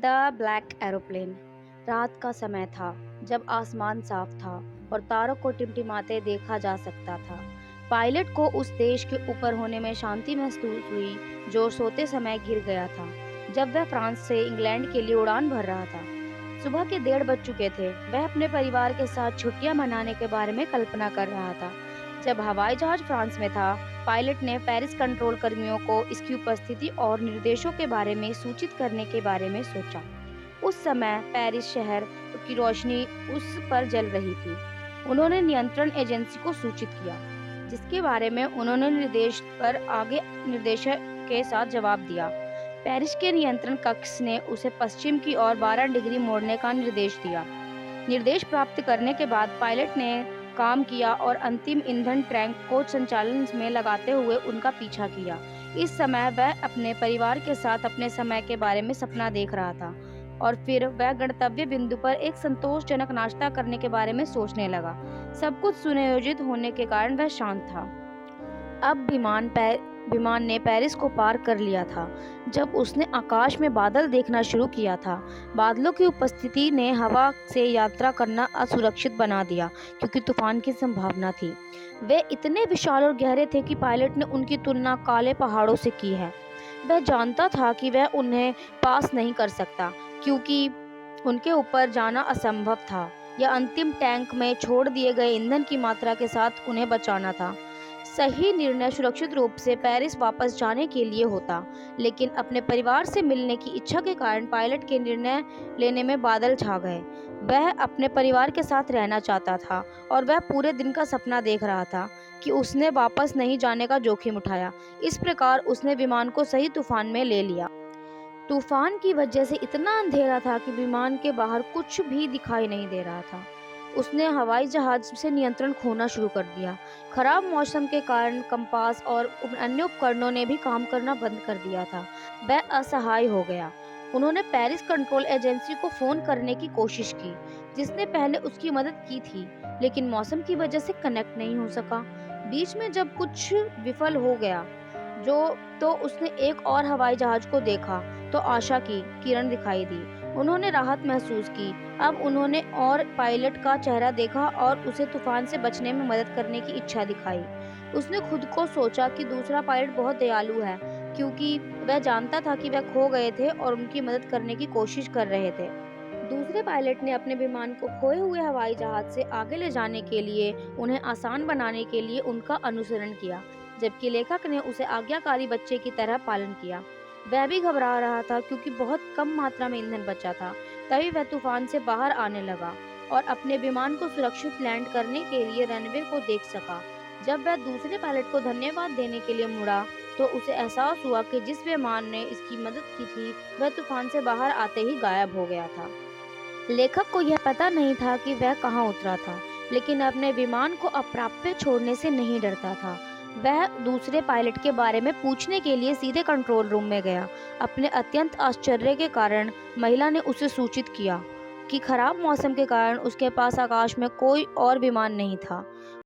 The black aeroplane. रात का समय था, जब आसमान साफ था और तारों को टिमटिमाते देखा जा सकता था। पायलट को उस देश के ऊपर होने में शांति महसूस हुई जो सोते समय गिर गया था, जब वह फ्रांस से इंग्लैंड के लिए उड़ान भर रहा था। सुबह के 1:30 बज चुके थे। वह अपने परिवार के साथ छुट्टियां मनाने के बारे में कल्पना कर रहा था। जब हवाई जहाज फ्रांस में था, पायलट ने पेरिस कंट्रोल कर्मियों को इसकी उपस्थिति और निर्देशों के बारे में सूचित करने के बारे में सोचा। उस समय पेरिस शहर की रोशनी उस पर जल रही थी। उन्होंने नियंत्रण एजेंसी को सूचित किया, जिसके बारे में उन्होंने निर्देश पर आगे निर्देशक के साथ जवाब दिया। पेरिस के नियंत्रण कक्ष ने उसे पश्चिम की ओर 12 डिग्री मोड़ने का निर्देश दिया। निर्देश प्राप्त करने के बाद पायलट ने काम किया और अंतिम ईंधन टैंक को संचालन में लगाते हुए उनका पीछा किया। इस समय वह अपने परिवार के साथ अपने समय के बारे में सपना देख रहा था और फिर वह गंतव्य बिंदु पर एक संतोषजनक नाश्ता करने के बारे में सोचने लगा। सब कुछ सुनियोजित होने के कारण वह शांत था। अब विमान ने पेरिस को पार कर लिया था। जब उसने आकाश में बादल देखना शुरू किया था, बादलों की उपस्थिति ने हवा से यात्रा करना असुरक्षित बना दिया क्योंकि तूफान की संभावना थी। वे इतने विशाल और गहरे थे कि पायलट ने उनकी तुलना काले पहाड़ों से की है। वह जानता था कि वह उन्हें पास नहीं कर सकता क्योंकि उनके ऊपर जाना असंभव था या अंतिम टैंक में छोड़ दिए गए ईंधन की मात्रा के साथ उन्हें बचाना था। सही निर्णय सुरक्षित रूप से पेरिस वापस जाने के लिए होता, लेकिन अपने परिवार से मिलने की इच्छा के कारण पायलट के निर्णय लेने में बादल छा गए। वह अपने परिवार के साथ रहना चाहता था और वह पूरे दिन का सपना देख रहा था कि उसने वापस नहीं जाने का जोखिम उठाया। इस प्रकार उसने विमान को सही तूफान में ले लिया। तूफान की वजह से इतना अंधेरा था कि विमान के बाहर कुछ भी दिखाई नहीं दे रहा था। उसने हवाई जहाज से नियंत्रण खोना शुरू कर दिया। खराब मौसम के कारण कंपास और अन्य उपकरणों ने भी काम करना बंद कर दिया था। वह असहाय हो गया। उन्होंने पेरिस कंट्रोल एजेंसी को फोन करने की कोशिश की, जिसने पहले उसकी मदद की थी, लेकिन मौसम की वजह से कनेक्ट नहीं हो सका। बीच में जब कुछ विफल हो गया तो उसने एक और हवाई जहाज को देखा तो आशा की किरण दिखाई दी। उन्होंने राहत महसूस की। अब उन्होंने और पायलट का चेहरा देखा और उसे तूफान से बचने में मदद करने की इच्छा दिखाई। उसने खुद को सोचा कि दूसरा पायलट बहुत दयालु है, क्योंकि वह जानता था कि वह खो गए थे और उनकी मदद करने की कोशिश कर रहे थे। दूसरे पायलट ने अपने विमान को खोए हुए हवाई जहाज से आगे ले जाने के लिए उन्हें आसान बनाने के लिए उनका अनुसरण किया, जबकि लेखक ने उसे आज्ञाकारी बच्चे की तरह पालन किया। वह भी घबरा रहा था क्योंकि बहुत कम मात्रा में ईंधन बचा था। तभी वह तूफान से बाहर आने लगा और अपने विमान को सुरक्षित लैंड करने के लिए रनवे को देख सका। जब वह दूसरे पायलट को धन्यवाद देने के लिए मुड़ा, तो उसे एहसास हुआ कि जिस विमान ने इसकी मदद की थी, वह तूफान से बाहर आते ही गायब हो गया था। लेखक को यह पता नहीं था कि वह कहाँ उतरा था, लेकिन अपने विमान को अप्राप्य छोड़ने से नहीं डरता था। वह दूसरे पायलट के बारे में पूछने के लिए सीधे कंट्रोल रूम में गया। अपने अत्यंत आश्चर्य के कारण महिला ने उसे सूचित किया कि खराब मौसम के कारण उसके पास आकाश में कोई और विमान नहीं था।